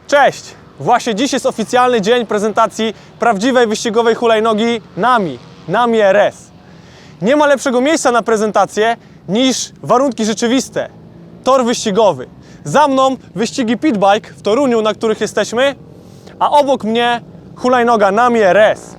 Cześć! Właśnie dziś jest oficjalny dzień prezentacji prawdziwej wyścigowej hulajnogi Nami RS. Nie ma lepszego miejsca na prezentację niż warunki rzeczywiste. Tor wyścigowy. Za mną wyścigi pitbike w Toruniu, na których jesteśmy, a obok mnie hulajnoga Nami RS.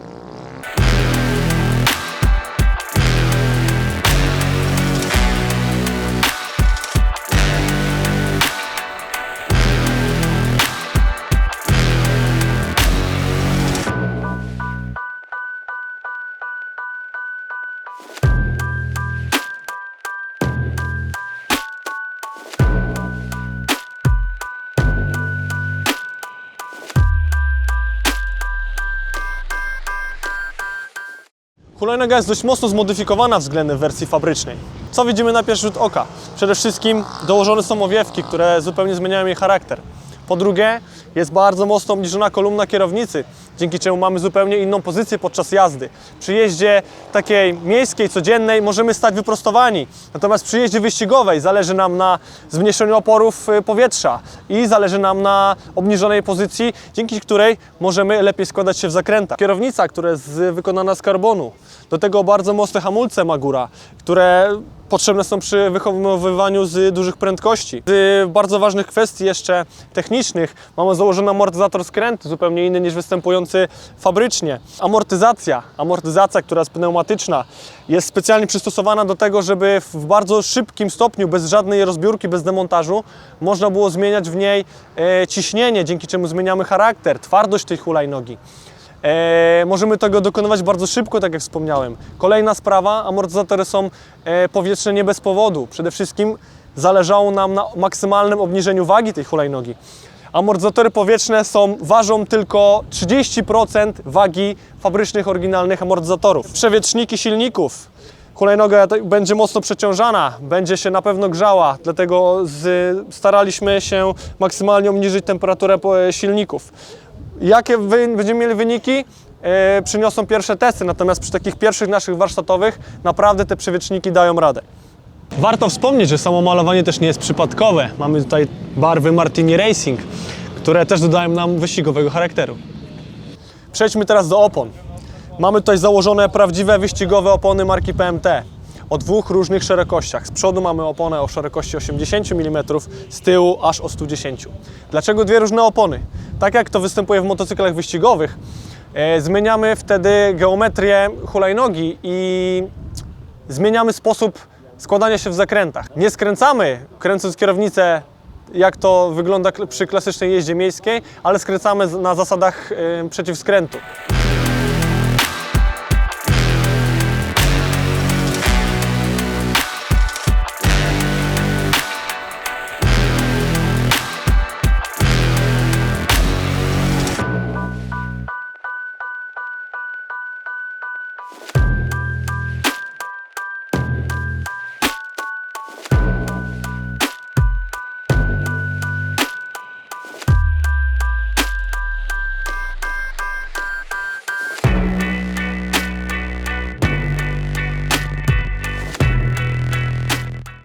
Hulajnoga jest dość mocno zmodyfikowana względem wersji fabrycznej. Co widzimy na pierwszy rzut oka? Przede wszystkim dołożone są owiewki, które zupełnie zmieniają jej charakter. Po drugie, jest bardzo mocno obniżona kolumna kierownicy, dzięki czemu mamy zupełnie inną pozycję podczas jazdy. Przy jeździe takiej miejskiej, codziennej możemy stać wyprostowani, natomiast przy jeździe wyścigowej zależy nam na zmniejszeniu oporów powietrza i zależy nam na obniżonej pozycji, dzięki której możemy lepiej składać się w zakrętach. Kierownica, która jest wykonana z karbonu, do tego bardzo mocne hamulce Magura, które potrzebne są przy wyhamowywaniu z dużych prędkości. Z bardzo ważnych kwestii jeszcze technicznych mamy założony amortyzator skrętu, zupełnie inny niż występujący fabrycznie. Amortyzacja, która jest pneumatyczna, jest specjalnie przystosowana do tego, żeby w bardzo szybkim stopniu, bez żadnej rozbiórki, bez demontażu, można było zmieniać w niej ciśnienie, dzięki czemu zmieniamy charakter, twardość tej hulajnogi. Możemy tego dokonywać bardzo szybko, tak jak wspomniałem. Kolejna sprawa, amortyzatory są powietrzne nie bez powodu. Przede wszystkim zależało nam na maksymalnym obniżeniu wagi tej hulajnogi. Amortyzatory powietrzne ważą tylko 30% wagi fabrycznych, oryginalnych amortyzatorów. Przewietrzniki silników. Hulajnoga będzie mocno przeciążana, będzie się na pewno grzała, dlatego staraliśmy się maksymalnie obniżyć temperaturę silników. Jakie będziemy mieli wyniki? Przyniosą pierwsze testy, natomiast przy takich pierwszych naszych warsztatowych naprawdę te przewieczniki dają radę. Warto wspomnieć, że samo malowanie też nie jest przypadkowe. Mamy tutaj barwy Martini Racing, które też dodają nam wyścigowego charakteru. Przejdźmy teraz do opon. Mamy tutaj założone prawdziwe wyścigowe opony marki PMT o dwóch różnych szerokościach. Z przodu mamy oponę o szerokości 80 mm, z tyłu aż o 110 mm. Dlaczego dwie różne opony? Tak jak to występuje w motocyklach wyścigowych, zmieniamy wtedy geometrię hulajnogi i zmieniamy sposób składania się w zakrętach. Nie skręcamy, kręcąc kierownicę, jak to wygląda przy klasycznej jeździe miejskiej, ale skręcamy na zasadach przeciwskrętu.